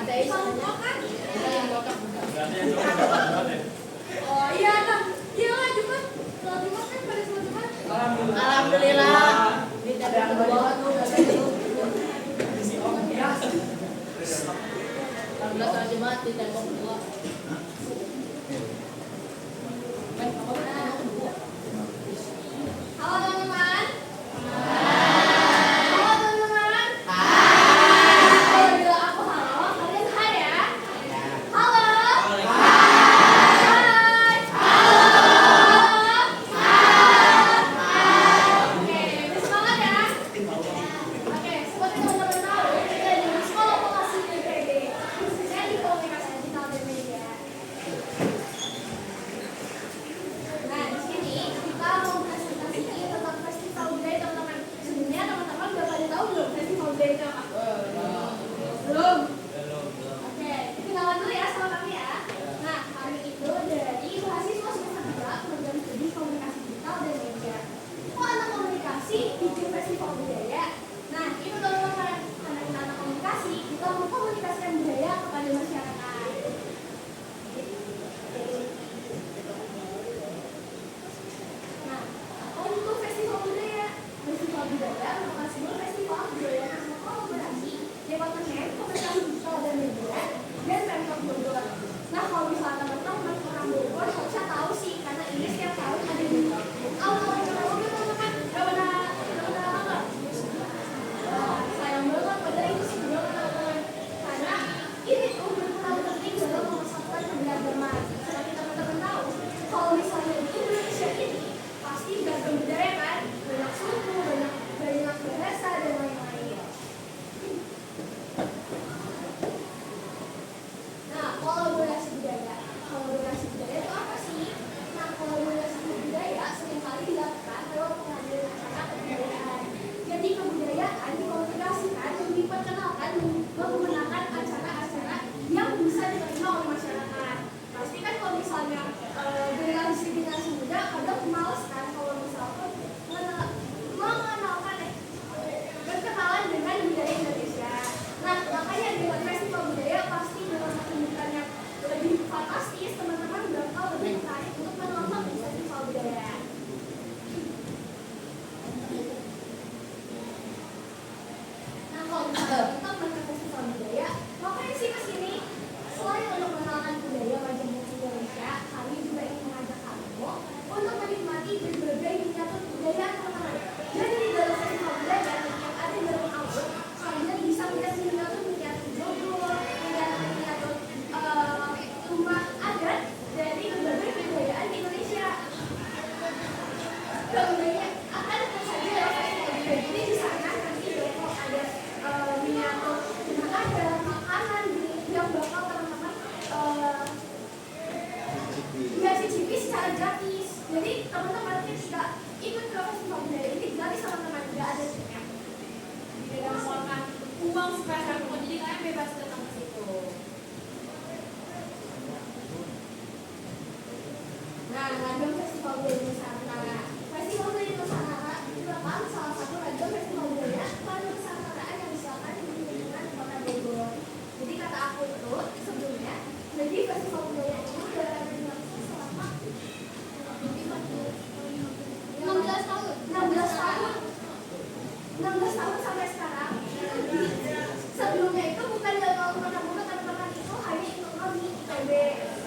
Ada isinya kan? Yang kotak bukan. Oh iya kan? Iya lah Jumat. Kalau Jumat kan pada semua Jumat. Alhamdulillah. Ada yang bawah tuh. Alhamdulillah sholat Jumat di tembok kedua. Halo teman-teman.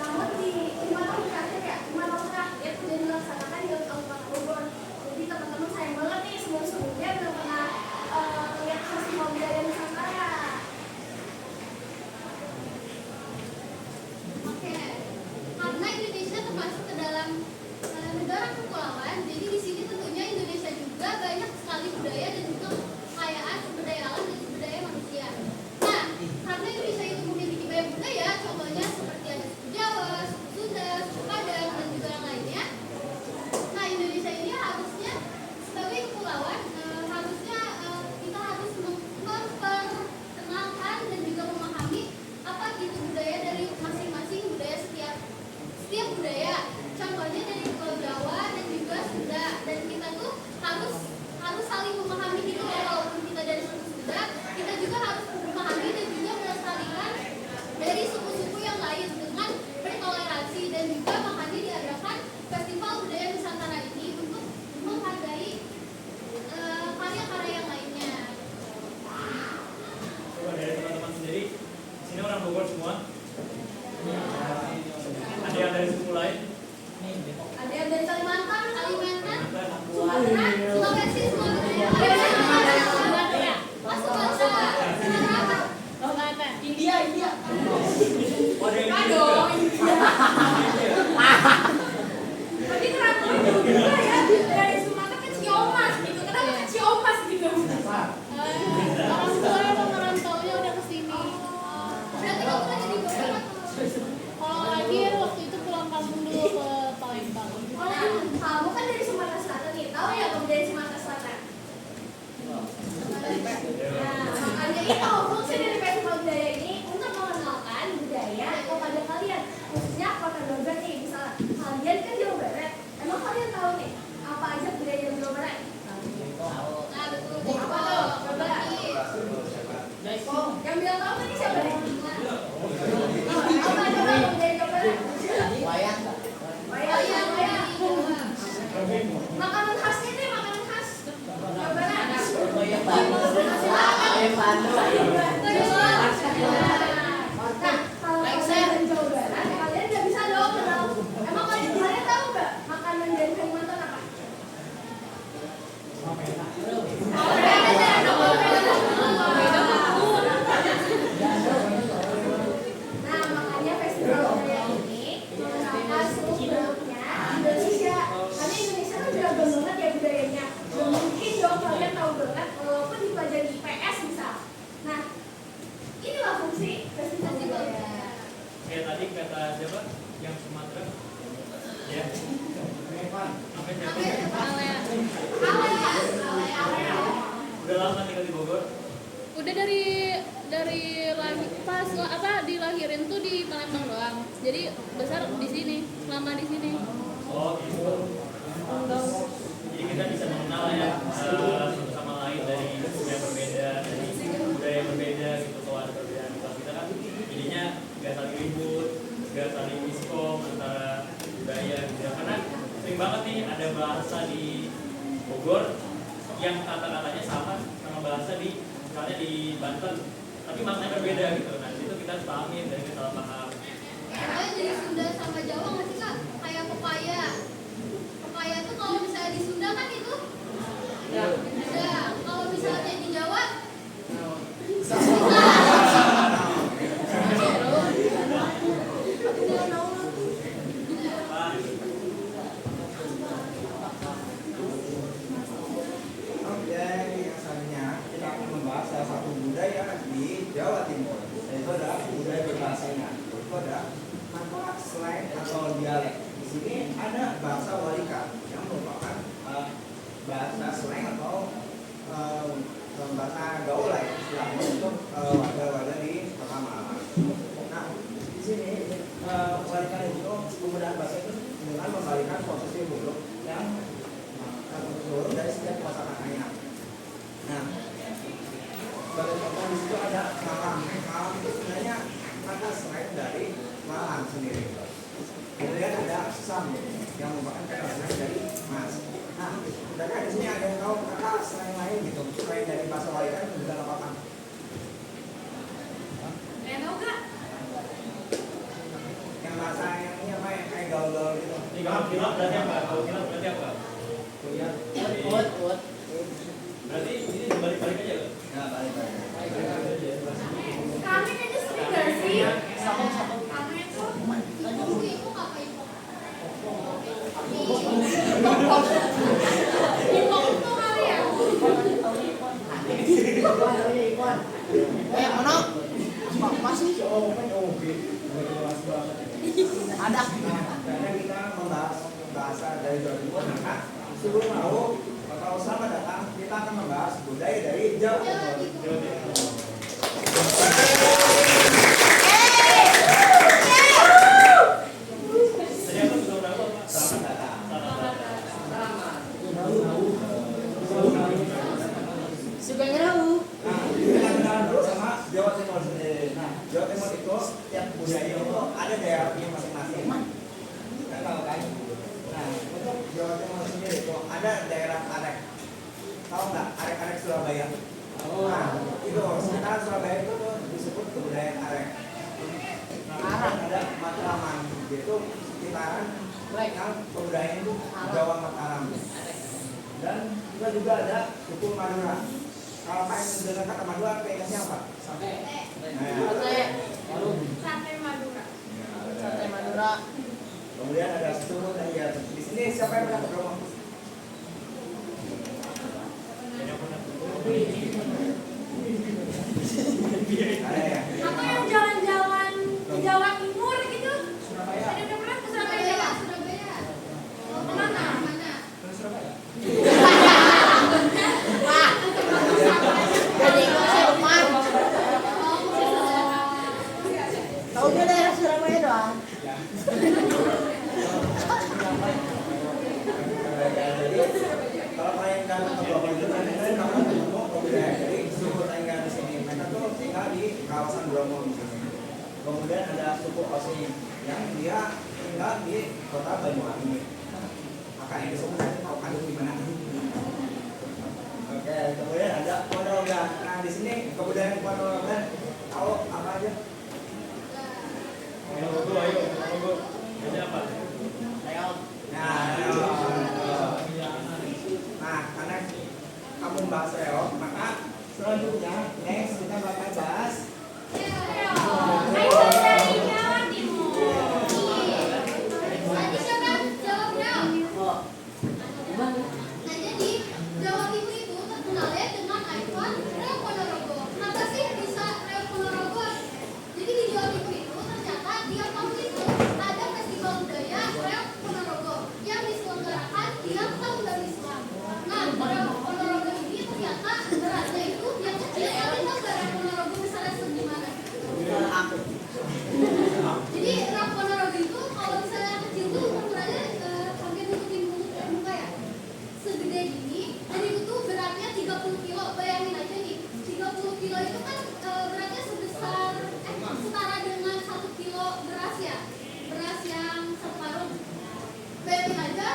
Namun di 5 tahun terakhir ya, 5 tahun terakhir sudah dilaksanakan Bogor semua? Ada yang dari suku lain? Ada yang dari Kalimantan, Kalimantan. Sumatera, Sulawesi, Sumatera. Oh, Sumatera. India. Oh, ada yang Aduh, juga. Berarti terangnya juga ya. Dari Sumatera ke Ciamas gitu. Kenapa ke Ciamas gitu? Orang tua emang merantaunya udah kesini. Berarti kamu lagi di Bogor atau? Kalau lahir waktu itu pulang kampung dulu ke Palembang. Nah, kamu kan dari Sumatera Selatan nih. Tahu ya kamu dari Sumatera Selatan? Nah, makanya itu fungsi dari festival budaya ini untuk mengenalkan budaya kepada kalian, khususnya kota Bogor nih. Misalnya kalian kan Jawa Barat, emang kalian tahu nih apa aja budaya Jawa Barat? Nah, betul. Apa tuh? Coba. Yang bilang tahu tadi siapa nih? Apa coba budaya Jawa Barat? Wayang. Wayang. Makanan khasnya nih, makanan khas Jawa Barat. Wayang Bandung. Nah, kalau kalian dari Jawa Barat, kalian nggak bisa dong kenal. Emang kalian tahu nggak makanan dari Kalimantan apa? Nah, makanya festival budaya ini mengenalkan seluruhnya Indonesia. Karena Indonesia kan beragam banget ya budayanya. Gak mungkin dong kalian tahu banget walaupun dipelajari IPS misal. Nah, inilah fungsi festival budaya. Kayak tadi kata siapa? Yang Sumatera? Ya. Sampai siapa? Udah lama tinggal di Bogor? Udah dari pas dilahirin tuh di Palembang doang. Jadi besar di sini, lama di sini. Oh gitu. Jadi kita bisa mengenal ya satu sama lain dari budaya berbeda, dari budaya yang berbeda gitu. Kalau ada perbedaan di kelas kita kan jadinya nggak saling ribut, nggak saling miskom antara budaya gitu ya. Karena sering banget nih ada bahasa di Bogor yang kata-katanya sama bahasa di misalnya di Banten, tapi maknanya berbeda gitu. Nah itu kita harus pahamin dan kita salah paham. Kayak dari Sunda sama Jawa nggak sih kak? Kayak pepaya. Pepaya tuh kalau misalnya di Sunda kan itu ya. Kalau misalnya di Jawa salah satu budaya di Jawa Timur, yaitu adalah budaya berbahasanya. Itu ada nama slang atau dialek. Di sini ada bahasa Walika yang merupakan bahasa slang atau bahasa gaul lah ya, istilahnya untuk warga-warga di kota Malang. Nah, di sini Walika itu penggunaan bahasa itu dengan membalikan posisi huruf yang huruf dari setiap kosakatanya. Nah, sebagai contoh di situ ada Malang. Malang itu sebenarnya kata slang dari Malang sendiri. Kemudian ada Sam yang merupakan kata slang dari Mas. Nah, sebenarnya di sini ada yang tahu kata slang lain gitu, selain dari bahasa Walika itu bukan apa-apa. tahu nggak? Yang bahasa yang ini apa ya, kayak gaul-gaul gitu. Ini kalau kilap berarti apa? Kalau kilap berarti apa? Ut. Berarti ini balik-balik aja kan? Ya, balik-balik. Kami kayaknya sering nggak sih? Sapong. Kami itu ibu apa ibu? Ibu itu kali ya? Ono. Masih. Ada. Karena kita membahas bahasa dari Jawa Timur, maka sebelum tahu atau selamat datang, kita akan membahas budaya dari Jawa Timur. Tadi aku sudah berapa? Selamat datang. Suka ngerau. Nah, kita kenalan dulu sama Jawa Timur sendiri. Nah, Jawa Timur itu setiap budaya itu ada daerahnya masing-masing. Nggak tahu kan? Nah, untuk Jawa Timur sendiri itu ada daerah Arek. Tahu nggak? Arek-arek Surabaya. Nah, itu sekitar Surabaya itu tuh disebut kebudayaan Arek. sekitaran yang kebudayaan itu Jawa Mataram. Dan kita juga ada suku Madura. Kalau Pak mendengar kata Madura, ingatnya apa? Sate. Sate Madura. Sate Madura. Kemudian ada suku Dayak. Di sini siapa yang pernah ke Bromo? Apa yang jalan-jalan ke Jawa Timur gitu? Surabaya. Ada udah pernah ke Surabaya? Surabaya. Kemana? Ke Surabaya. Jadi saya Umar. Taunya daerah Surabaya doang. Ya. Jadi kalau kalian datang ke Bromo itu nanti kalian akan ketemu kebudayaan. Jadi suku Tengger di sini mereka tuh tinggal di kawasan Bromo di sini. Kemudian ada suku Osing yang dia tinggal di kota Banyuwangi. Maka yang disebut nanti tahu kan di mana? Oke, kemudian ada Ponorogan. Nah di sini kebudayaan Ponorogan tahu apa aja? Ayo. Ini apa? Nah, karena kamu bahas reog, maka selanjutnya next kita bakal bahas Ayo dari Jawa Timur. Tadi siapa jawabnya? Gimana? Nah jadi Jawa Timur itu terkenalnya dengan ikon Reog Ponorogo. Kenapa sih bisa Reog Ponorogo? Jadi di Jawa Timur itu ternyata tiap tahun itu ada festival budaya Reog Ponorogo yang diselenggarakan tiap tahun dari Islam. Nah Reog Ponorogo ini ternyata beratnya itu yang kecil, tapi tahu nggak Reog Ponorogo besarnya segimana? Aku. Jadi Reog Ponorogo itu kalau misalnya kecil tuh ukurannya hampir nutupin muka ya, segede gini. Dan itu tuh beratnya 30 kilo. Bayangin aja nih, 30 kilo itu kan beratnya sebesar setara dengan 1 kilo beras ya, beras yang separuh. Bayangin aja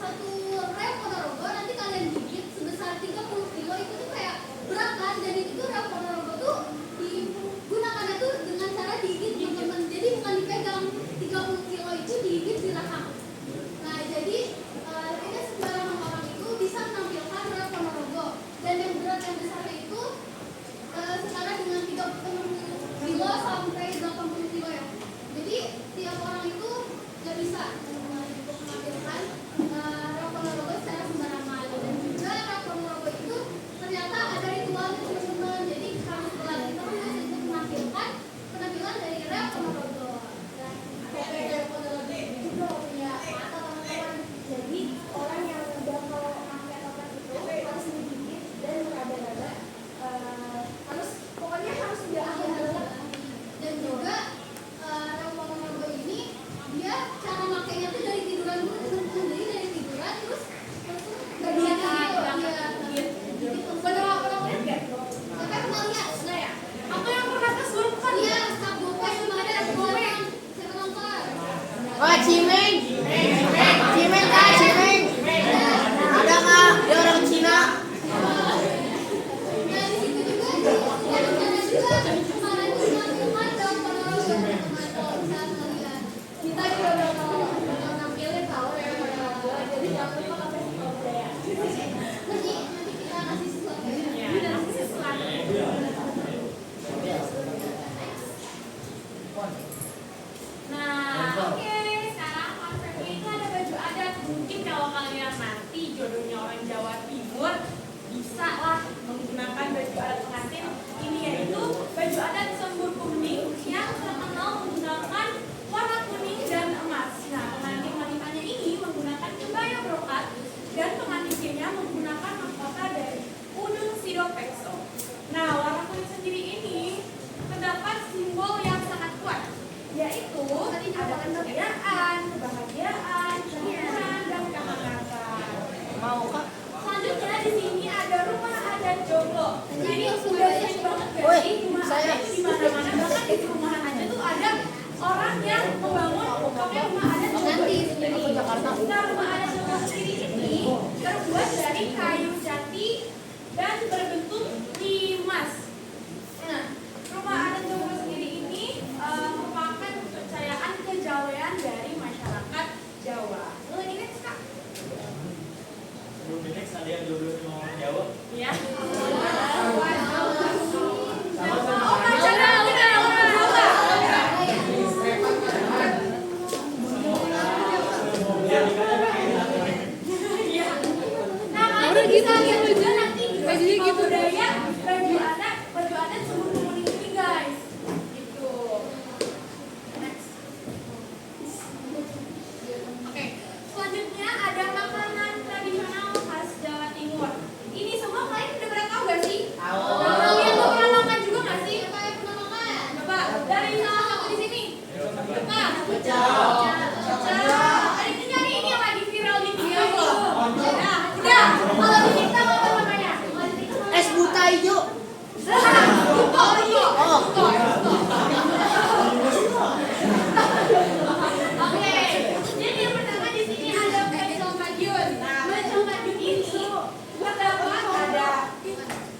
satu Reog Ponorogo nanti kalian gigit sebesar 30 kilo itu tuh kayak berat kan. Dan itu tuh Reog Ponorogo tuh digunakannya tuh dengan cara digigit teman-teman. Jadi bukan dipegang, 30 kilo itu digigit di rahang. Nah jadi tidak sembarangan orang itu bisa menampilkan Reog Ponorogo. Dan yang berat yang besarnya itu setara dengan 30 kilo sampai 80 kilo ya. Jadi tiap orang itu nggak bisa menampilkan Reog Ponorogo secara sembarangan. Dan juga Reog Ponorogo itu ternyata ada ritualnya teman-teman. Jadi kami setelah kita kan harus ikut menampilkan penampilan dari Reog Ponorogo. Dan Reog Ponorogo itu juga punya mata teman-teman. Jadi orang yang udah kalau pakai topeng itu harus digigit dan meraba-raba, harus pokoknya harus udah ahli-ahli. Dan juga Reog Ponorogo ini dia cara makainya tuh dari tiduran dulu, jadi dari tiduran terus nggak digigit gitu. Pernah lihat nggak? Sampai pernah lihat? Nah ya. Aku yang pernah ke Surabaya. Iya, skap bopeng kemarin saya nonton. Oh, Cimeng. Cimeng kak, Cimeng. Ada nggak? Dia orang Cina. Nah di situ juga di juga kemarin tuh menampilkan Reog Ponorogo teman-teman kalau bisa ngeliat. Kita juga bakal nampilin tahu Reog Ponorogo. Jadi jangan lupa ke festival budaya. Nanti kita kasih sesuatu ya. Dan sesuatu. Nah, oke. Sekarang konsepnya itu ada baju adat. Mungkin kalau kalian nanti jodohnya orang Jawa Timur, bisa lah menggunakan baju adat pengantin. Ini yaitu baju adat Sembur Kuning yang terkenal menggunakan warna kuning dan emas. Nah, pengantin wanitanya ini menggunakan kebaya brokat dan pengantinnya menggunakan mahkota dari Udun Sidopekso. Nah, warna kuning sendiri ini terdapat simbol yang sangat kuat, yaitu ada keceriaan, kebahagiaan, kemuliaan, dan kehangatan. Mau kak? Selanjutnya di sini ada rumah adat Joglo. Jadi udah sering banget gak Woi, sih rumah saya- adat itu di mana-mana, bahkan di perumahan aja tuh ada orang yang membangun pakai rumah adat Joglo Nanti itu sendiri. Aku Jakarta. Nah, rumah adat Joglo sendiri ini terbuat dari kayu jati dan berbentuk limas. Nah, rumah adat Joglo sendiri ini merupakan kepercayaan kejawen dari masyarakat. Ini yang lagi viral di TikTok. Udah. Kalau di TikTok apa namanya? Es buta hijau. Buto. Oke. Jadi yang pertama di sini ada pensel Madiun. Nah, pensel Madiun ini terdapat ada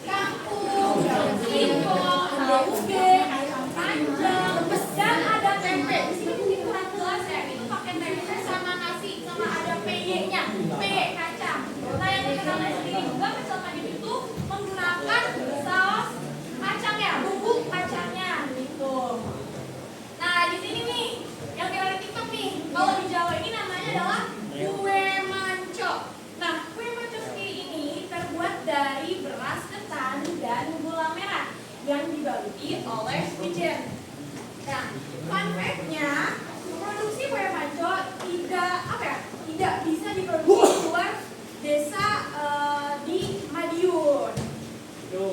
kangkung, singkong, tauge, kacang panjang, dan ada tempe. Di sini mungkin kurang jelas ya. Itu pakai tempe sama nasi, sama ada peye-nya, peye kacang. Nah, yang dikenalnya sendiri juga pensel Madiun itu menggunakan saus kacang ya, bumbu kacangnya gitu. Nah, di sini nih yang viral di TikTok nih. Kalau di Jawa ini namanya adalah kue manco. Nah, kue manco sendiri ini terbuat dari beras ketan dan gula merah yang dibaluti oleh wijen. Nah, fun fact-nya, produksi kue manco tidak bisa diproduksi di luar desa di Madiun. Itu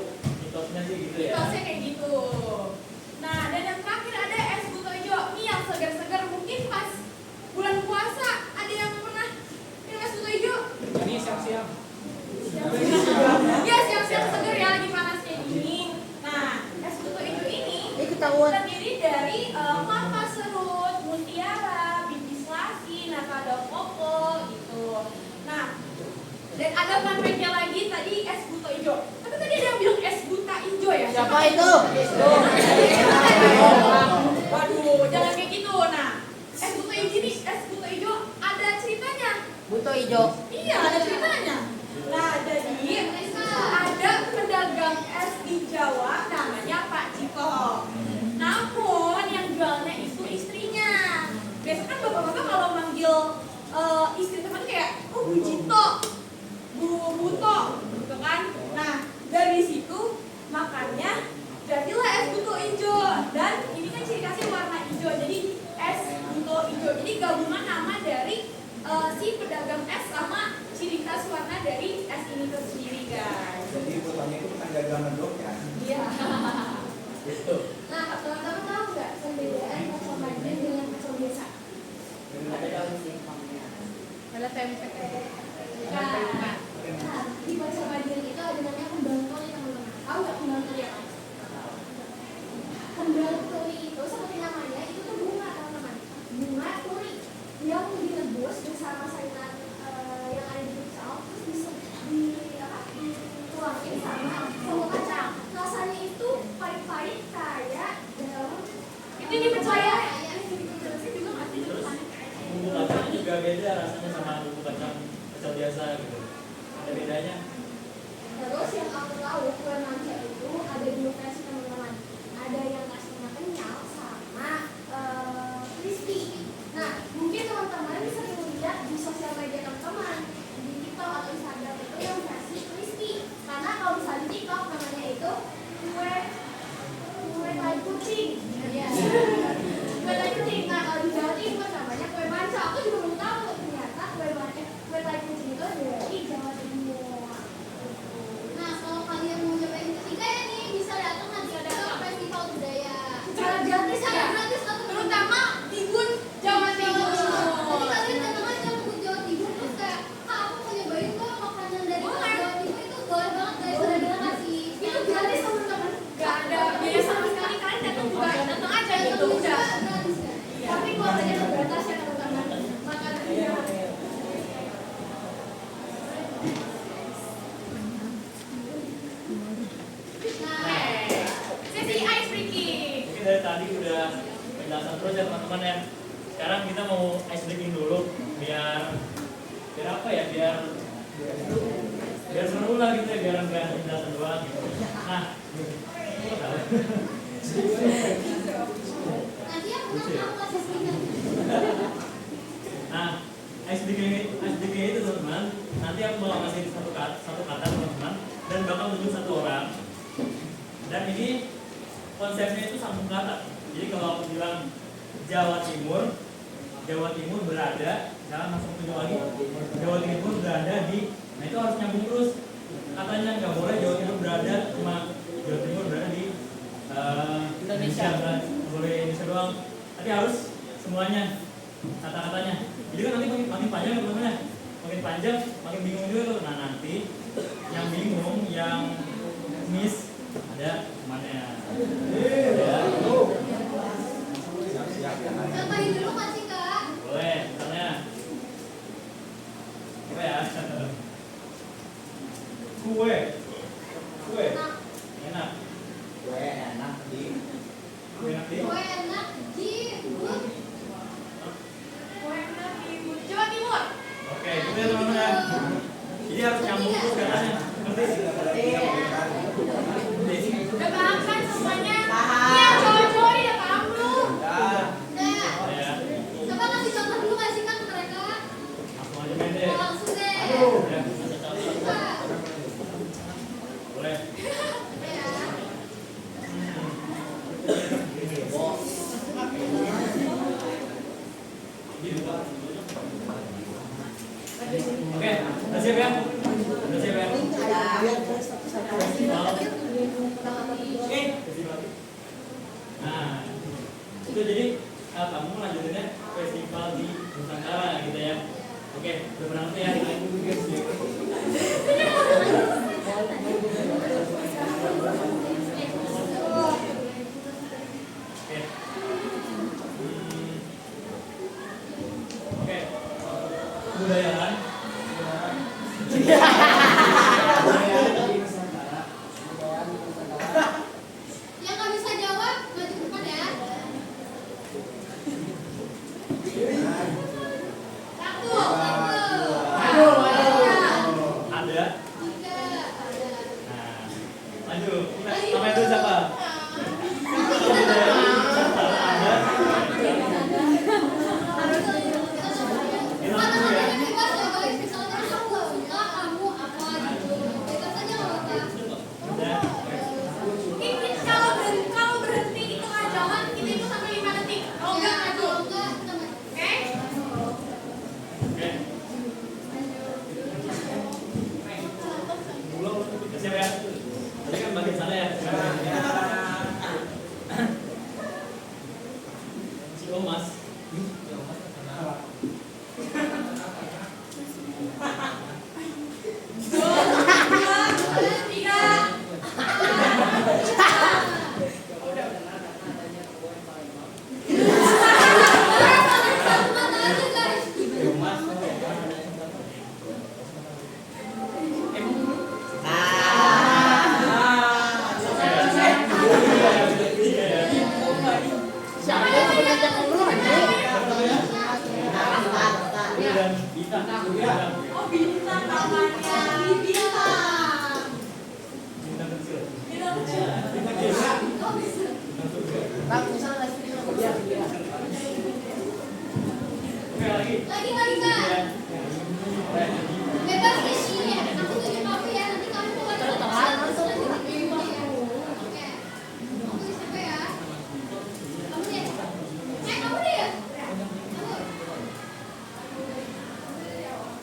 mitosnya sih gitu ya. Mitosnya kayak gitu. Nah, dan yang terakhir ada es buto hijau. Ini yang segar-segar, mungkin pas bulan puasa ada yang pernah minum es buto hijau? Ini siang-siang. Ya, siang-siang segar ya, lagi panasnya gini. Nah, es buto hijau ini Ketahuan. terdiri dari kelapa serut, mutiara, biji selasi, nata koko gitu. Nah, dan ada fun fact-nya lagi tadi es buto hijau. Tapi tadi ada yang bilang es buta hijau ya? Siapa itu? Waduh, jangan kayak gitu. Nah, es buto hijau ini, es buto hijau ada ceritanya. Buto hijau. Iya, ada ceritanya. Nah, jadi ada pedagang es di Jawa namanya Pak Cito. Namun yang jualnya itu istrinya. Biasanya kan bapak-bapak kalau manggil istri teman kayak, oh Bu Cito, Bu Buto, gitu kan. Nah, dari situ makanya jadilah es buto hijau. Dan ini kan ciri khasnya warna hijau, jadi es buto hijau. Jadi gabungan nama dari si pedagang es sama ciri khas warna dari es ini tersendiri, guys. Jadi fotonya itu bukan dagangan dok ya. Iya. Itu. Nah, teman-teman tahu nggak perbedaan pensel Madiun dengan pensel biasa? Ada daun singkongnya. Ada tempe. Nah, di pensel Madiun itu ada namanya kembang teri, teman-teman. Tahu nggak kembang teri apa? Kembang teri itu seperti namanya, itu tuh bunga, teman-teman. Bunga turi yang direbus bersama sayuran yang ada di pisau, terus dituangin sama sambal kacang. Rasanya itu pahit-pahit kayak daun. Itu dipercaya ya? Juga masih Terus bumbu kacangnya juga beda rasanya sama bumbu kacang biasa gitu. Ada bedanya. Terus yang aku tahu kue manca itu ada dua versi, teman-teman. Ada yang kasihnya kenyal sama crispy. Nah, mungkin teman-teman bisa lihat di sosial media teman-teman di TikTok atau Instagram itu yang versi crispy. Karena kalau misalnya di TikTok namanya itu kue tai kucing. Iya. Kue tai kucing. Nah, kalau di Jawa Timur namanya kue manca. Aku juga belum tahu ternyata kue tai kucing itu dari Jawa Timur. Nah, kalau kalian mau nyobain ketiga ya nih, bisa datang nanti ke festival budaya. Secara gratis ya? Gratis atau Terutama Tribun Jawa Timur. Nanti kalian datang aja ke Jawa Timur terus kayak, Kak, aku mau nyobain kok makanan dari Boleh. Jawa Timur itu boleh banget guys, udah kasih. Itu gratis, teman-teman. Gak ada biaya sama sekali, kalian datang juga datang aja gitu udah. Gratis ya. Tapi kualitasnya terbatas ya, teman-teman. Makanannya. Nah, sesi ice breaking. Mungkin dari tadi udah penjelasan terus ya teman-teman ya. Sekarang kita mau ice breaking dulu biar apa ya, biar seru lah gitu ya, biar nggak penjelasan doang gitu. Nah, Nanti aku kasih stiker. nah ice breaking itu teman-teman, nanti aku bakal ngasih satu kata teman-teman dan bakal tunjuk satu orang. Dan ini konsepnya itu sambung kata. Jadi kalau aku bilang Jawa Timur berada, jangan langsung tunjuk lagi. Jawa Timur berada di, nah itu harus nyambung terus katanya, nggak boleh Jawa Timur berada cuma Jawa Timur berada di Indonesia, nggak boleh Indonesia doang. Tapi harus semuanya kata-katanya. Jadi kan nanti makin panjang ya teman-teman ya. Makin panjang, makin bingung juga tuh. Nah nanti yang bingung, yang miss ada temannya. Ya. Contohin dulu masih Kak. Boleh, misalnya apa ya? Kue Nah, enak. Kue enak di Kue enak di kue enak di Bud. Kue enak di Jawa Timur. Oke, gitu ya teman-teman ya. Jadi harus nyambung terus katanya. Ngerti? Udah paham kan semuanya? Paham. Iya, cowok-cowok udah paham belum? dah. Nah, Ya, coba kasih contoh dulu kasih kan ke mereka. langsung aja main deh. Langsung deh. Ya, ada contoh. Coba. Boleh. Ya. Oke, udah siap ya? Udah siap ya? Festival. Festival. Nah, itu jadi kamu lanjutinnya festival di Nusantara gitu ya. Oke, udah pernah ngerti ya? Oke. Oke. Kebudayaan. Yang nggak bisa jawab maju ke depan ya. Satu. Aduh, Ada. Tiga. Nah, maju. Namanya itu siapa? Kata-katanya bebas ya guys. Misalnya aku suka, kamu apa gitu. Bebas aja nggak apa-apa. Udah. Ini kalau berhenti di tengah jalan, kita itu sampai 5 detik. Kalau enggak maju. Kalau enggak, kita maju. Oke? Oke. Udah siap ya? Tadi kan bagian sana ya. Si Omas. Tiga. Satu mata aja guys. Omas. siapa yang mengajak dulu aja? Dan Bita. Oh, bintang namanya. Bintang. Bintang kecil. Bintang kecil. Oh bisa. Bang, misalnya ngasih dia. Oke, lagi. Lagi Kak. Bebas isi ya. Aku tunjuk kamu ya. Nanti kamu bukan Tertekan, langsung. Oke. Aku isi apa ya? Kamu deh. Kamu deh ya? Kamu.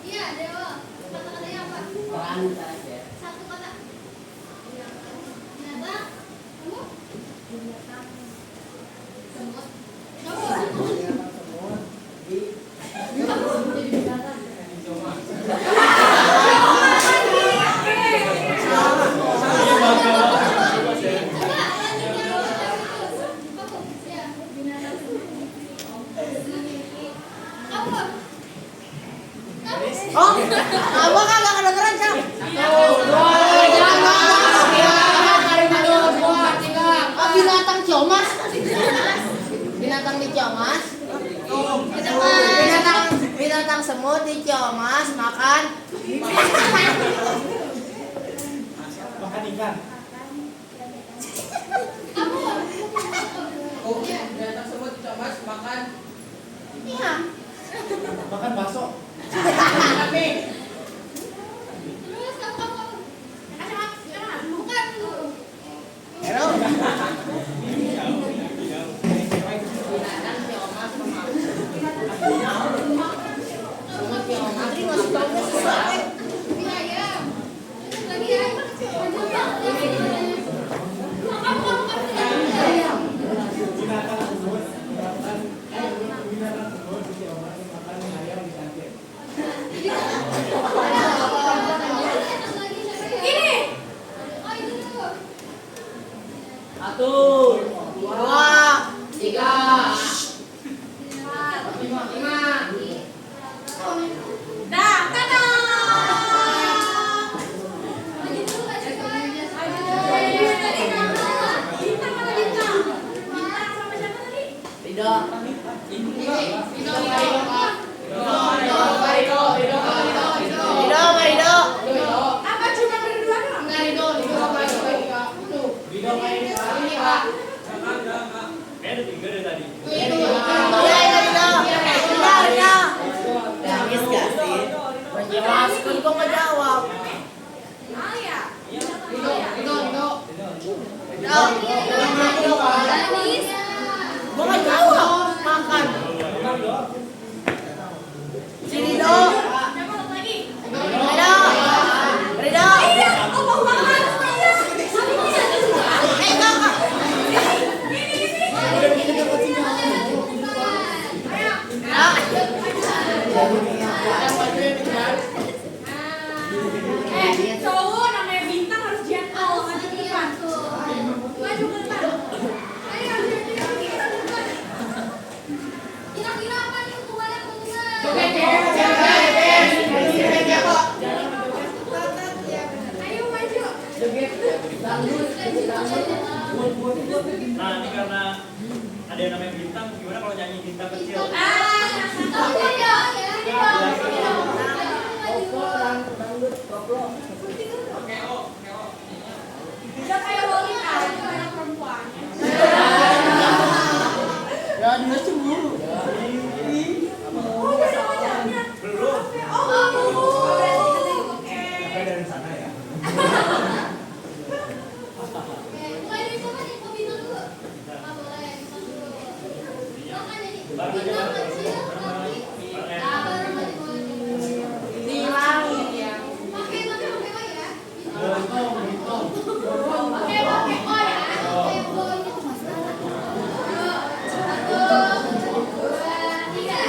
Iya, Dewa. Kata-katanya apa? Satu kata. Binatang. Kamu? Semut. Kamu? Oh, kamu kagak kedengeran, Cak? Oh, binatang ciomas. Binatang di ciomas. Binatang semut di ciomas makan. Makan ikan. Binatang semut di ciomas makan. Iya. Makan bakso. Terus kamu. Bukan. Hero. Iya ya. Lagi ya. Kamu. Binatang semut. Rido. Rido. Apa cuma berdua doang? Kayaknya ada 3 dari tadi. Iya, Rido. Rido. Nangis gak sih? Menjelaskan kok nggak jawab. Alia. Gua nggak jawab. Makan. Si Rido. Siapa lagi? Rido. Rido. Iya, ngomong banget. Iya. Enggak. Cowok namanya Bintang harus gentle, maju ke depan. Maju ke depan. Ayo, Kira-kira apa nih hukumannya teman-teman? ayo maju. Nah, ini karena ada yang namanya bintang, gimana kalau nyanyi bintang kecil? Udah kayak Lolita, itu anak perempuan. Ya dia cemburu. Oh, udah ada pacarnya. Belum. Oh, oke. Sampai dari sana ya. Mulai dari siapa nih? Mau bintang dulu? Ah, boleh, bintang dulu. Silakan jadi Bareng aja, bintang bareng. kecil, tapi bareng aja boleh. Di langit ya. Pakai O ya. Oke, oke. Oh ya. Pakai O ini tuh masalah. 1, 2, 3.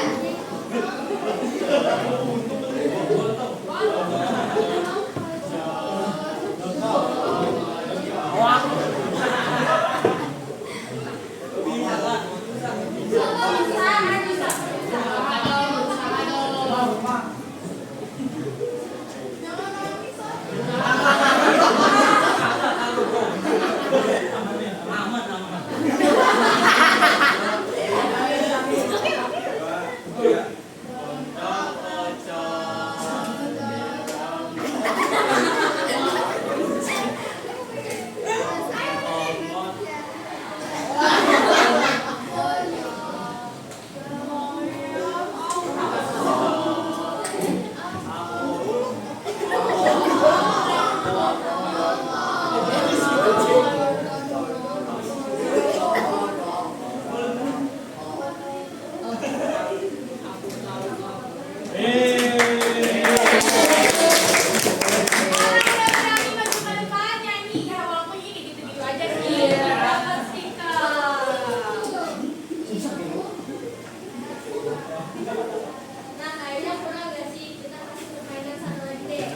Nah, kayaknya kurang gak sih kita kasih permainan satu lagi deh.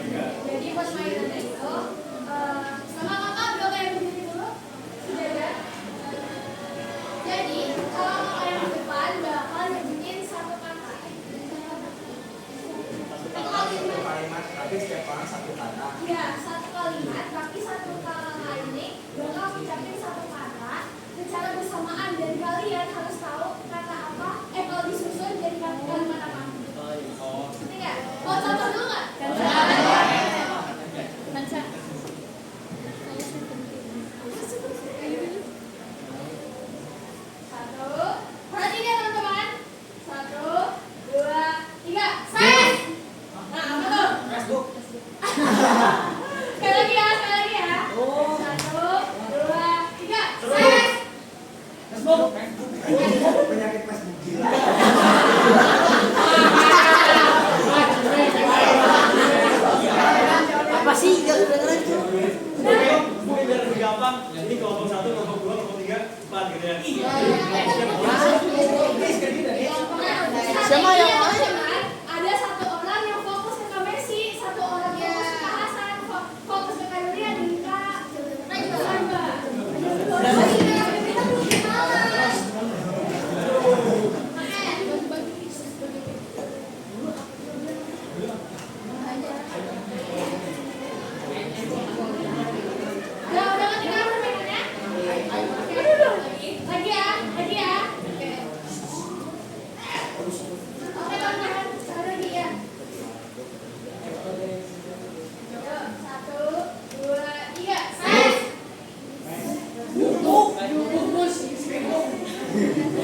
Jadi permainannya itu sama kakak udah kayak begini dulu. Sudah ya? Jadi kalau kakak yang di depan bakal nyebutin satu kata. Satu kalimat. Kalimat, tapi setiap orang satu kata. Iya, satu kalimat, tapi satu kata ini bakal ucapin satu kata secara bersamaan dan kalian harus tahu kata apa. Kalau disusun jadi kalimat apa? Ngerti nggak? Mau contoh dulu nggak? Kansa. Satu, perhatiin ya teman-teman. 1, 2, 3, sains. Nah, apa tuh? Facebook. Sekali lagi ya, sekali lagi ya. 1, 2, 3, sains. Facebook. Penyakit Facebook gila. Apa sih? Jangan dengerin tuh. Mungkin biar lebih gampang, jadi kelompok 1, kelompok 2, kelompok 3, 4 gitu ya. Siapa yang lain? Ada satu orang yang fokus ke Kak Messi, satu orang fokus ke Kak Hasan, fokus ke Kak Yulia dan Kak Samba. Udah ketinggalan permainannya? Lagi ya, lagi ya. Satu.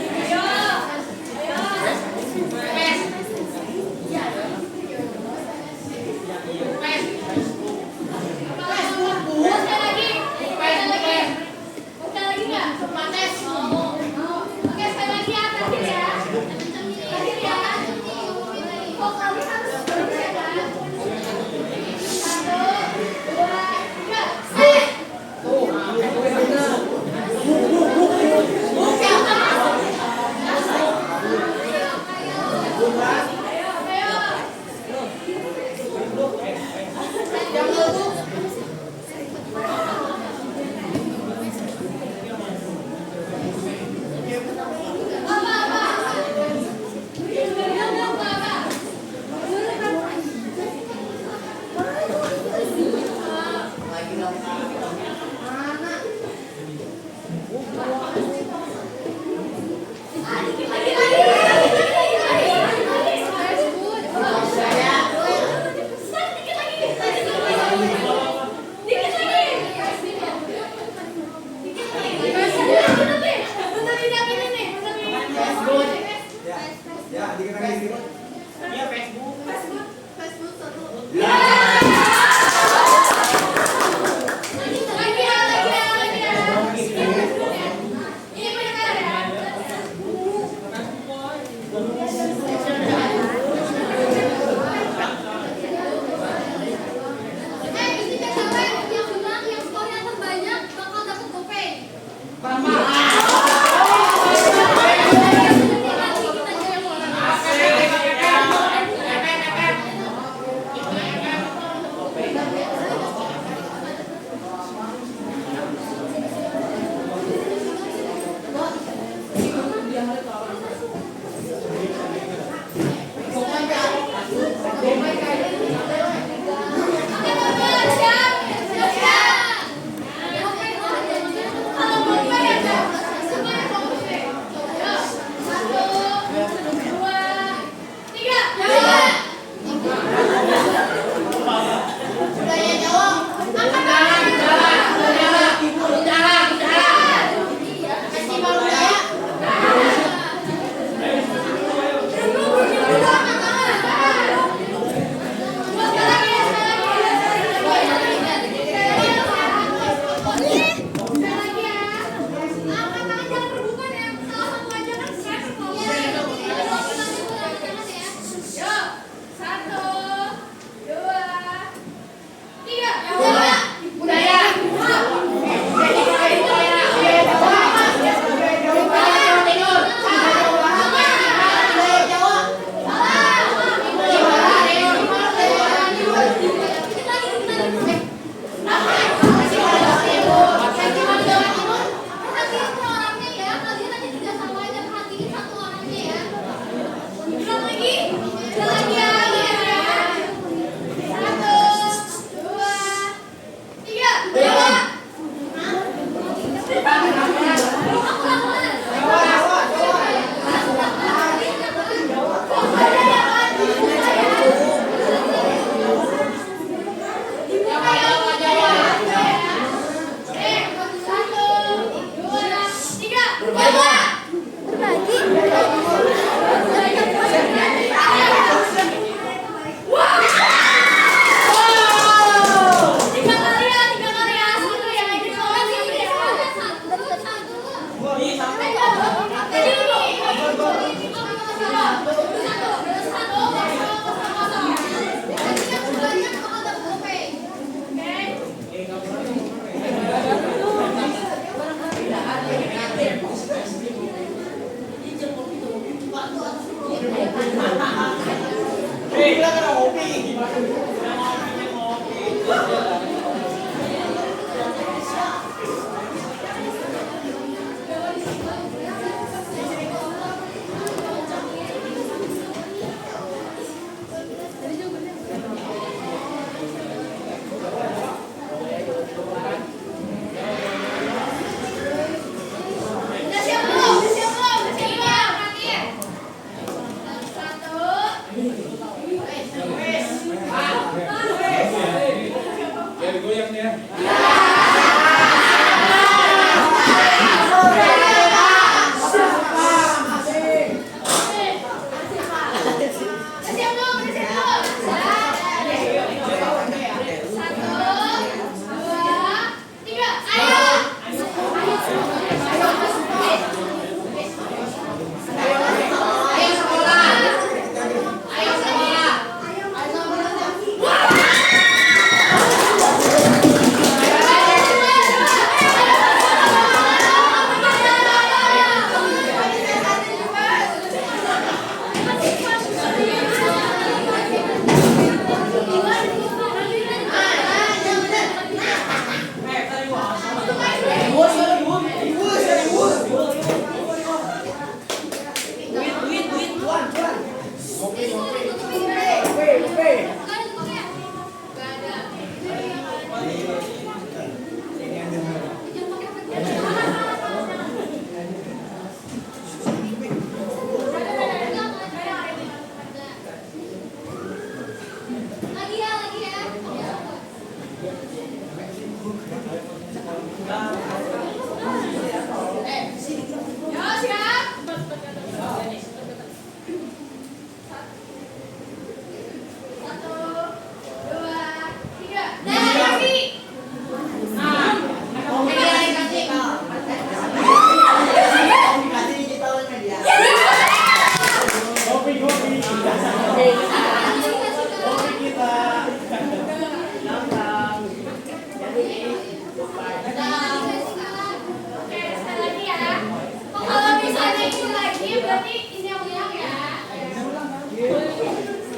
ada ikut lagi, berarti ini yang menang ya.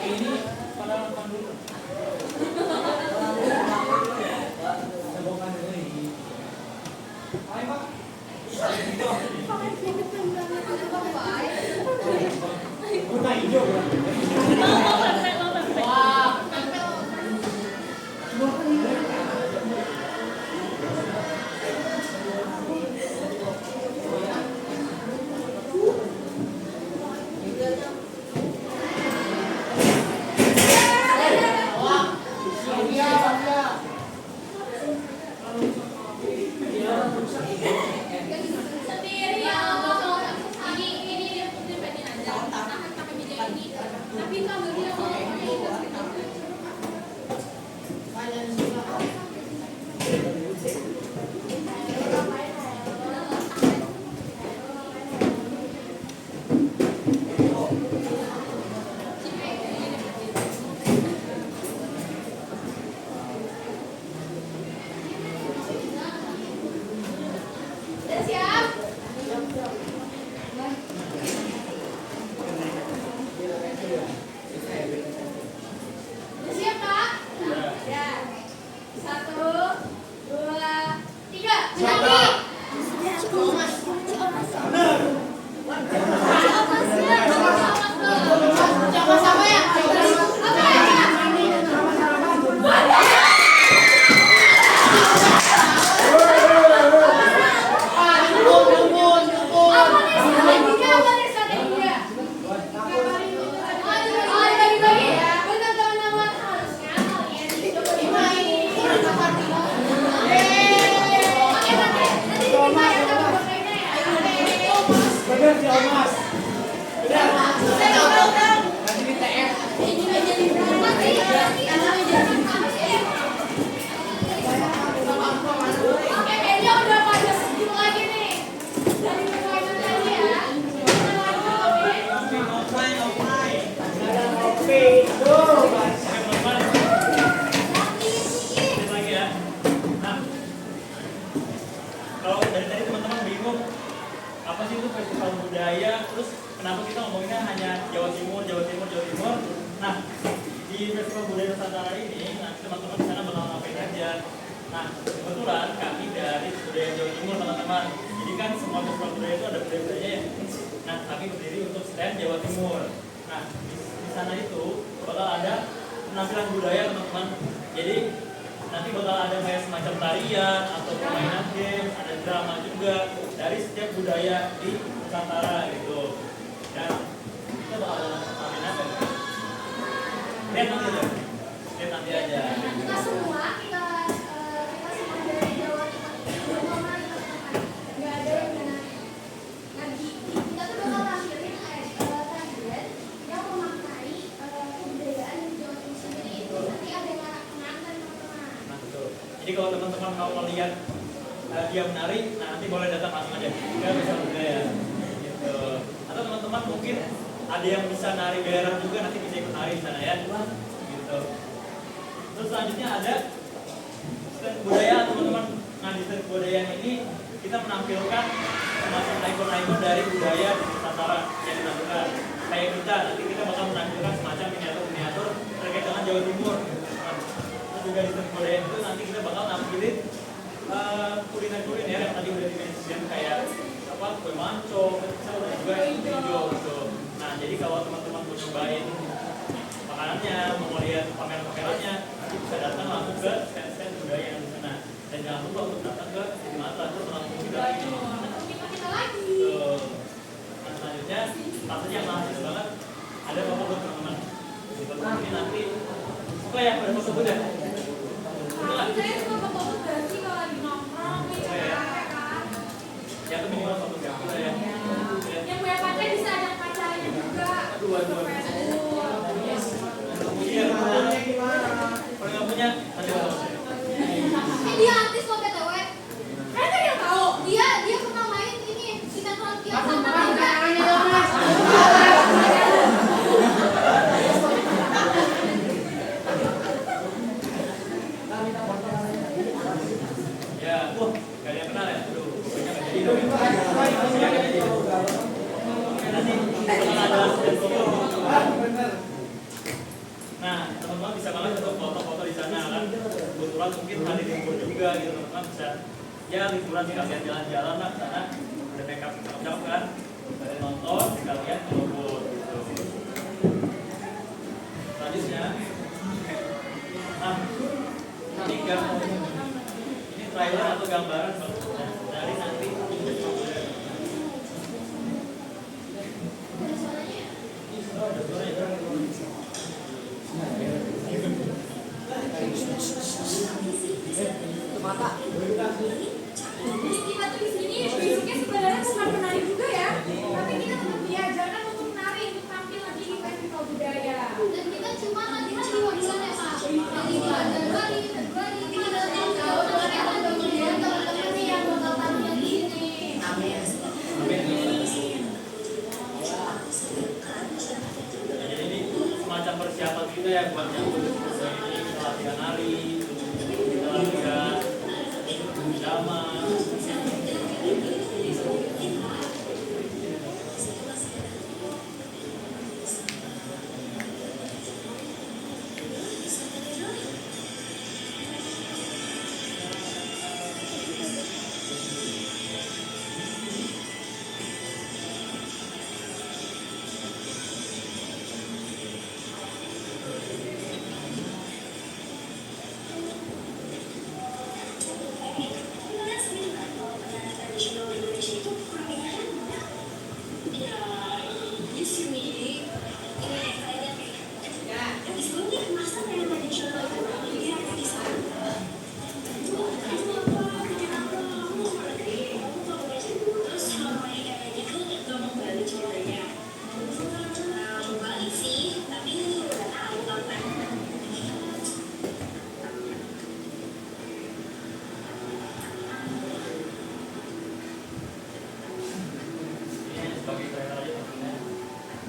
Ini pada dulu. Warna hijau. Sendiri ya. Ini pribadi aja. Pakai meja ini. Tapi kamu dia mau Udah siap? Udah siap, Kak? Ya. 1, 2, 3. Menangi. Sama-sama ya. Apa ya? Apa nih strateginya? Apa nih strateginya? Oh, dibagi-bagi ya. Buat teman-teman harusnya kalian itu dimainin. Oke, nanti kita ya sama pemainnya ya. Bener si Omas. Nanti di TF. Ini meja di berapa sih? Oke, kayaknya udah pada segitu lagi nih. Dari permainan tadi ya. Kopi tuh. Lanjut lagi ya. Nah, kalau dari tadi teman-teman bingung apa sih itu festival budaya, terus kenapa kita ngomonginnya hanya Jawa Timur. Nah, di festival budaya Nusantara ini, nanti teman-teman di sana bakal ngapain aja. Nah, kebetulan kami dari budaya Jawa Timur teman-teman. Jadi kan semua festival budaya itu ada budaya-budayanya ya. Nah, kami berdiri untuk stand Jawa Timur. Nah, di sana itu bakal ada penampilan budaya teman-teman. Jadi nanti bakal ada kayak semacam tarian atau permainan game, ada drama juga dari setiap budaya di Nusantara gitu. Dan kita bakal ada permainan apa? Lihat nanti aja. Kita semua dari Jawa Timur nggak ada yang menarik. Nah, kita tuh bakal tampilin tarian yang memaknai kebudayaan di Jawa Timur sendiri itu. Nanti ada yang anak-anak dan teman-teman. Nah, betul. Jadi kalau teman-teman mau melihat dia menari, nah nanti boleh datang langsung aja ke Festival Budaya. Gitu. Atau teman-teman mungkin ada yang bisa nari daerah juga, nanti bisa ikut nari di sana ya. Gitu. Terus selanjutnya ada stand budaya teman-teman. Nah di stand budaya ini kita menampilkan semacam ikon-ikon dari budaya di Nusantara yang ditampilkan. Kayak kita, nanti kita bakal menampilkan semacam miniatur-miniatur terkait dengan Jawa Timur. Terus juga di stand budaya itu nanti kita bakal nampilin kuliner-kuliner yang tadi udah dimention kayak apa kue manco, pecel, dan juga hijau gitu. Nah jadi kalau teman-teman mau cobain makanannya, mau lihat pameran-pamerannya, nanti bisa datang langsung ke stand-stand budaya yang di sana. Dan jangan lupa untuk datang ke City Matra terus langsung kita lagi. Kita lagi. Tuh. Nah selanjutnya pastinya yang mahasiswa banget ada foto buat teman-teman. Di foto ini nanti apa ya pada foto ya? Saya suka fotografi kalau lagi nongkrong nih, kan? Ya tuh minimal fotografi lah ya. Yang punya pacar bisa ada pacarnya juga. Aduh. Iya, kalau nggak punya nanti foto. Dia artis loh BTW. Kalian tadi yang tahu? Dia pernah main ini sinetron Kian Santana juga. Ya, kalian kenal ya? Aduh, banyak nggak jadi dong. mungkin hari libur juga gitu teman-teman bisa ya liburan sekalian jalan-jalan lah karena ada makeup cakep kan, kalian nonton sekalian ngelobot gitu. Selanjutnya, nah ini trailer atau gambaran dari nanti. Jadi kita tuh di sini basicnya sebenarnya bukan penari juga ya, tapi kita tetap diajarkan untuk menari, untuk tampil nanti di festival budaya. Dan kita cuma latihan 5 bulan ya Pak. Dari bulan Januari, Februari, kita tahu kemudian teman-teman nih yang bakal tampil di sini. Amin. Jadi ini semacam persiapan kita ya buat yang ini kita latihan nari, kita latihan drama.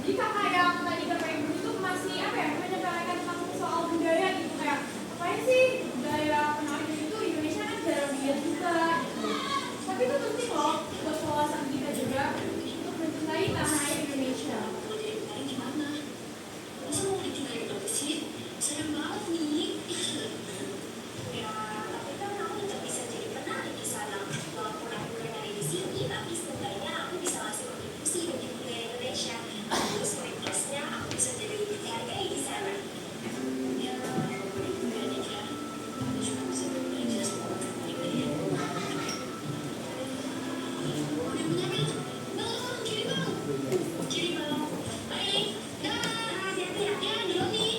Jika kayak tadi Bapak Ibu itu masih apa ya, menyepelekan tentang soal budaya gitu kayak apaan sih budaya penari itu Indonesia kan jarang dilihat juga gitu. Tapi itu penting loh buat wawasan kita juga untuk mencintai tanah air Indonesia. Serem banget nih. Ya, tapi kan aku tetap bisa jadi penari di sana. Walaupun aku gak dari di sini, tapi setidaknya aku bisa ngasih kontribusi bagi budaya Indonesia. Terus poin plusnya aku bisa jadi lebih dihargai di sana. Ya, enggak aja. Aku cuma bisa belajar semua tentang budaya. Udah punya bel? Bang, kiri bang. Kiri bang. Baik. Dah, hati-hati ya, dulu nih.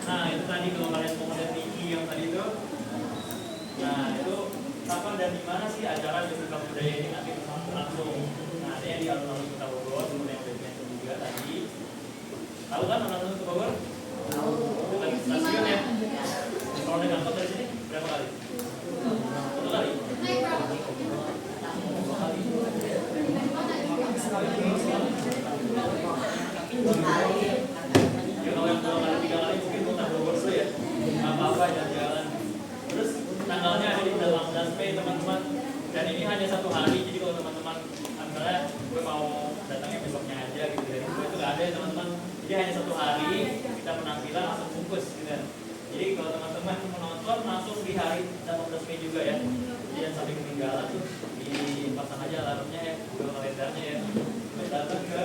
Nah itu tadi kalau kalian mau lihat Niki yang tadi itu, nah itu kapan dan di mana sih acara Festival Budaya ini nanti langsung? Nah ada yang di alun-alun Kota Bogor, kemudian yang udah mention juga tadi. Tahu kan alun-alun Kota Bogor? Tahu. Dekat stasiun ya. Kalau naik angkot dari sini berapa kali? 1 kali. Naik berapa? 2 kali. Ya kalau yang 2 kali 3 kali mungkin mau satu hari. Jadi kalau teman-teman misalnya gue mau datangnya besoknya aja gitu ya, gue itu nggak ada ya teman-teman. Jadi hanya satu hari kita penampilan langsung bungkus gitu. Jadi kalau teman-teman menonton langsung di hari 18 Mei juga ya. Jadi jangan sampai ketinggalan tuh, dipasang aja alarmnya ya, Google kalendernya ya. Terus datang ke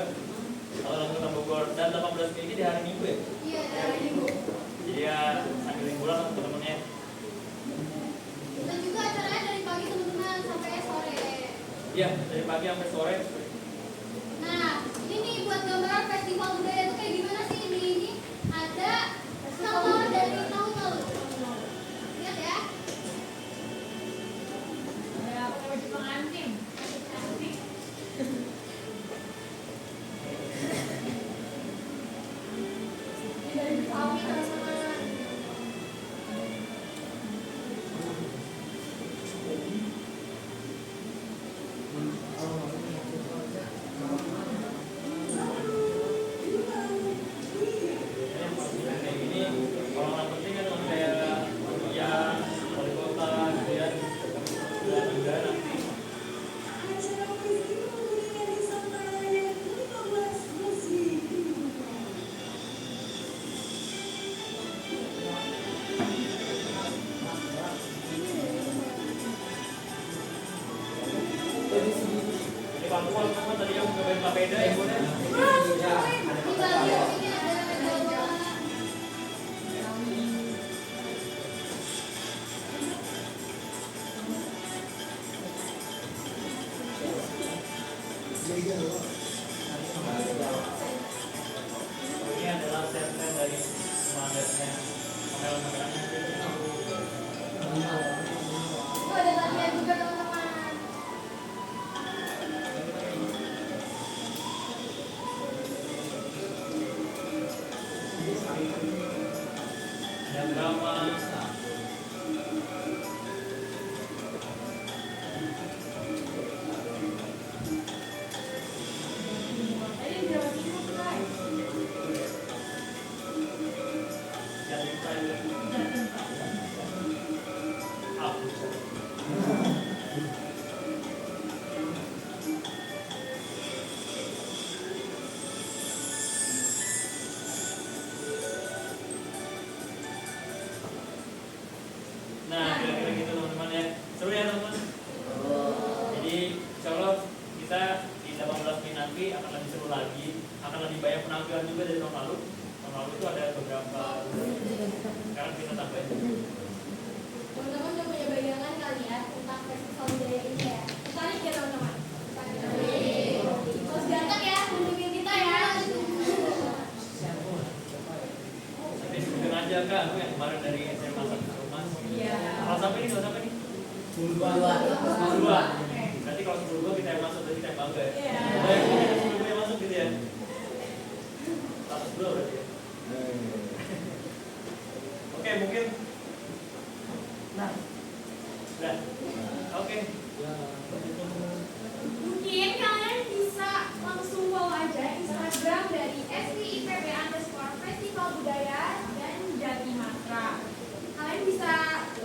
kalau Kota Bogor. Dan 18 Mei ini di hari Minggu ya. Iya, dari Minggu. Jadi ya sambil liburan sama temen-temennya. Dan juga acaranya dari pagi teman-teman sampai sore. Iya, dari pagi sampai sore. Nah, ini buat gambaran festival budaya itu kayak gimana sih ini? Ada contoh dari tahun lalu. Lihat ya. Ada baju pengantin. Cantik. Ini dari Betawi teman-teman. Kayak gini, kalau nggak penting kan teman kayak ya wali kota gitu ya. Udah negara nanti. Ini pangkuan teman tadi yang nyobain papeda ya boleh. Di Bali ini ada bola. Ini adalah set-set dari semangatnya kamera-kameranya. Oh, ada latihan juga teman-teman. Ada drama. Tadi di Jawa Timur guys. Jadi saya aku. Nah, kira-kira gitu teman-teman ya. Seru ya teman-teman. Jadi insya Allah kita di 18 Mei nanti akan lebih seru lagi, akan lebih banyak penampilan juga dari tahun lalu. Tahun lalu itu ada beberapa, sekarang kita tambahin. Teman-teman udah punya bayangan kali ya tentang festival budaya ini ya. Tertarik ya teman-teman? Terus ganteng ya, kunjungin kita ya. Nanti sebutin aja kak, aku yang kemarin dari SMA 1 Rumah. Iya. Kalau sampai nih, kalau sampai nih. 10 dua. Nanti kalau 10 dua kita yang masuk, berarti kita yang bangga ya. Iya. Nah, kita 10 dua yang masuk gitu ya. 102 berarti ya. Oke, mungkin. Nah, udah. Oke. Mungkin kalian bisa langsung follow aja Instagram dari SWIPB_Festival Budaya dan Jatimatra. Kalian bisa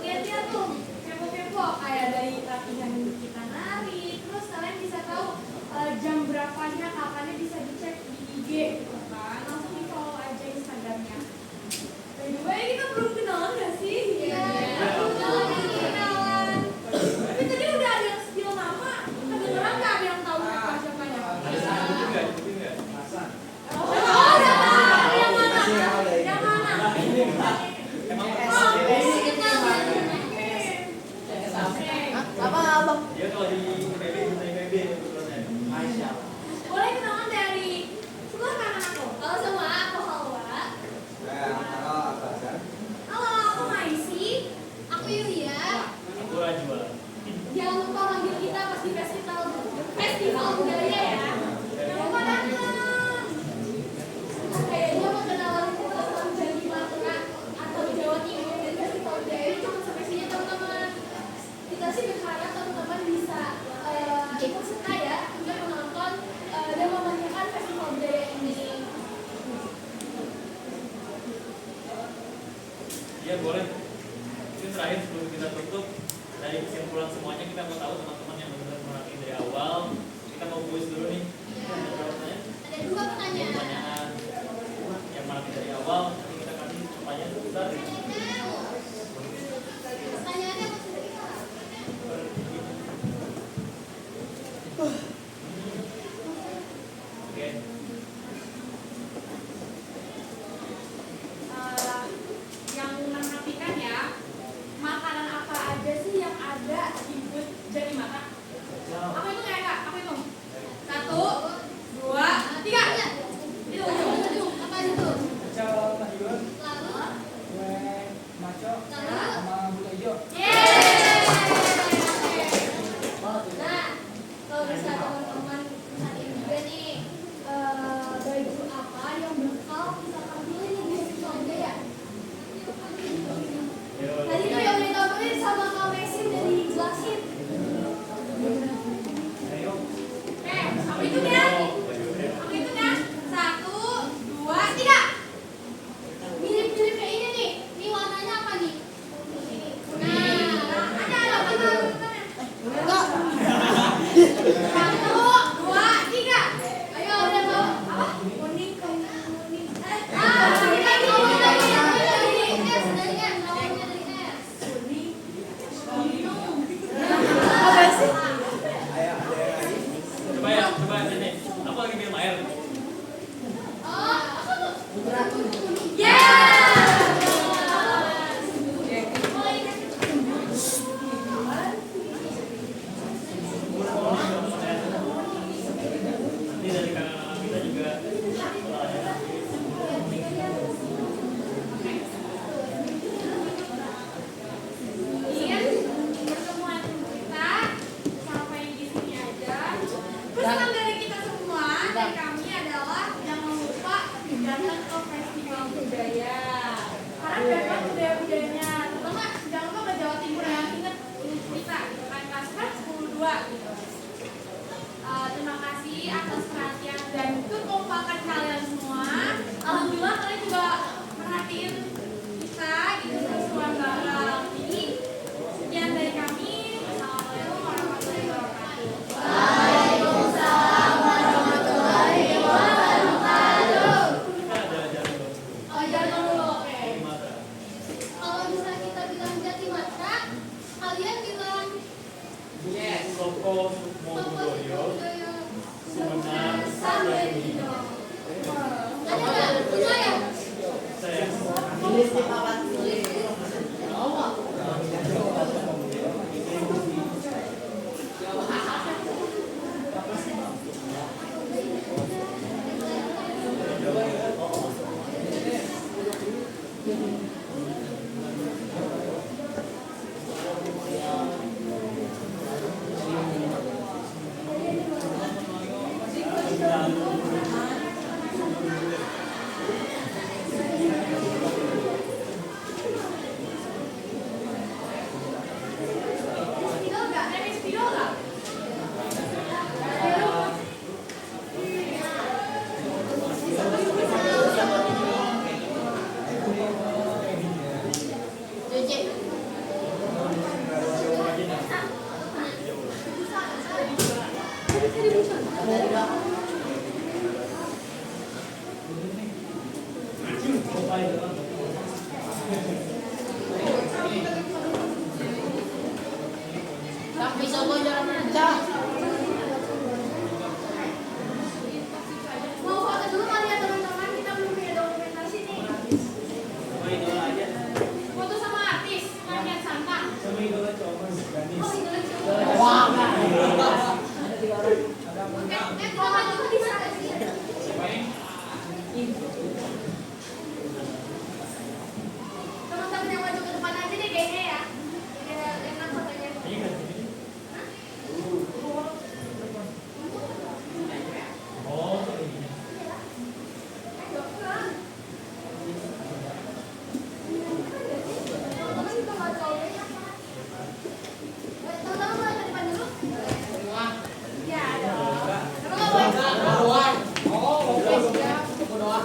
lihat-lihat tuh kepo-kepo kayak dari latihan kita nari, terus kalian bisa tahu jam berapanya, kapannya bisa dicek di IG gitu kan. Langsung di follow aja Instagramnya. By the way, kita belum kenalan gak sih? Iya. Kenalan. Tapi tadi udah ada yang spill nama. Kedengeran nggak ada yang tahu siapa-siapanya? Ada sebutin nggak? Sebutin nggak? Hasan. Oh, yang mana? Yang mana? Yang mana? Emang Oh, kita Apa abang? dia kalau di IPB, bisa IPB kebetulan ya. Aisyah. boleh kenalan dari sebelah kanan aku. Kalau sama aku Halwa, Kalau Hasan. Halo, aku Maisi. aku Yulia. Aku Rajwa. Jangan lupa panggil kita pas di festival budaya ya. Jangan lupa datang. Kayaknya perkenalan kita tentang Jatimatra atau Jawa Timur dan festival budaya ini cuma sampai sini teman-teman. Kita sih berharap teman-teman bisa ikut serta ya untuk menonton dan memeriahkan festival budaya ini. Iya boleh. Mungkin terakhir sebelum kita tutup, dari kesimpulan semuanya kita mau tahu teman-teman yang benar-benar merhatiin bisa teman-teman cari juga nih baju apa yang bakal kita tampilin nih di sosial media. Tadi tuh yang ditampilin sama Kak Mesin udah dijelasin. Aku itu ya. Aku itu ya. 1, 2, 3. Mirip-mirip kayak ini nih. Ini warnanya apa nih? Nah, ada apa tuh? Enggak. 1, 2, 3. Ayo udah tahu apa? Kuning, kuning. Kita ngomong dari S, dari S, ngomongnya dari S. Kuning. Apa sih? Ayo, ada yang lagi? Coba ini. Aku lagi minum air. Oh, apa tuh? Yeah! Nanti dari kakak-kakak kita juga Pertemuan kita sampai di sini aja. Pesan dari kita semua, dari kami adalah jangan lupa datang ke festival budaya. Karena memang budaya-budayanya, terutama jangan lupa ke Jawa Timur yang ingat kita kan kelas 10-2 gitu. Terima kasih atas perhatian dan kekompakan kalian semua. Alhamdulillah kalian juga merhatiin kita gitu sesuai barang ini. Sekian dari kami. Assalamualaikum warahmatullahi wabarakatuh. Waalaikumsalam warahmatullahi wabarakatuh. kita ada jalan. Oh, jangan dulu, oke. Mata. Kalau bisa kita bilang Jati Matra, kalian bilang Soko Sukmodoyo Sumenar Sarjito. ada nggak? Semua ya? Saya Tulis di papan tulis. Spidol nggak? Ada spidol nggak? JJ. Dari belakang. Tapi sogo jangan pecah. Mau foto dulu kali ya teman-teman, kita belum punya dokumentasi nih. sama idola aja. Foto sama artis, Latihan Santa. Sama idola cowok Ganis. Oh, itu lucu. Wah. Kalau nggak juga bisa nggak sih? Teman-teman yang maju ke depan aja deh kayaknya ya. Biar enak fotonya. Ini kan sini. Oh, ini. Teman-teman juga nggak tahu deh. Teman-teman mulai ke depan dulu. Ya, dong. Emang nggak boleh? Oke, boleh.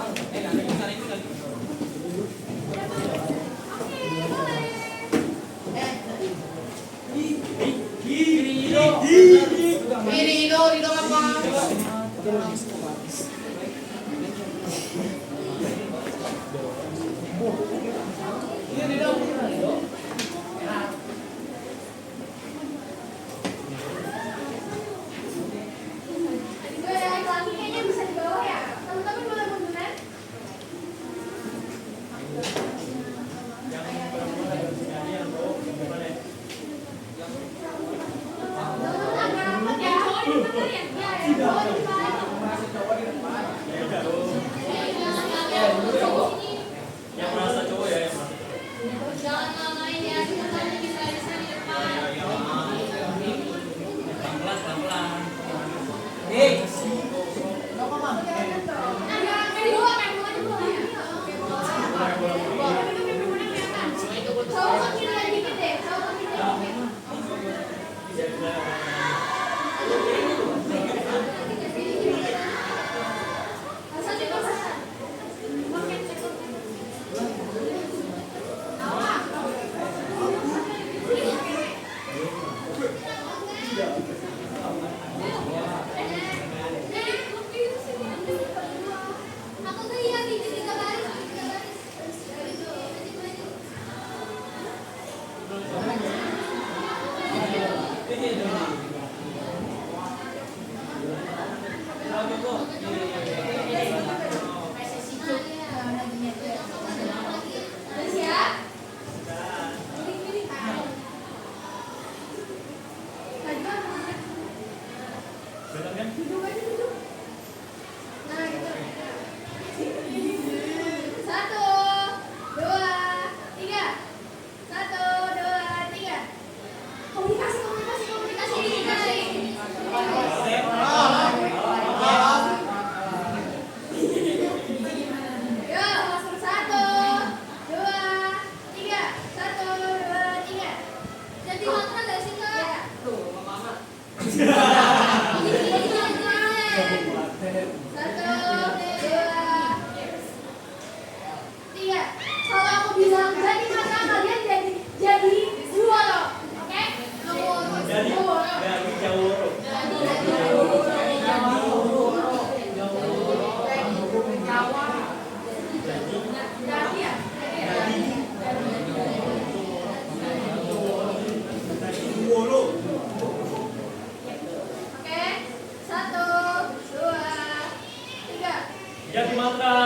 Rido apa? Lagi kayaknya bisa di bawah ya. Teman-teman boleh munduran. Yang perempuan ada di sini yang cowok gimana ya? Teman-teman agak rapat ya. Cowok di depan ya. Ya, cowok di depan. Yang merasa cowok ya, yang merasa cowok. Jangan ngalahin ya, semuanya bisa di depan. Pelan-pelan. Benar kan? Duduk aja duduk. Nah gitu. 1, 2, 3. 1, 2, 3. Komunikasi. Yo, 1, 2, 3. 1, 2, 3. Jadi mantra nggak sih kak? Satu, dua, tiga. Kalau aku bilang jadi maka kalian jadi dua loh, oke? Jadi Jaworo. Jadi ya. Oke, 1, 2, 3. Jadi mantra.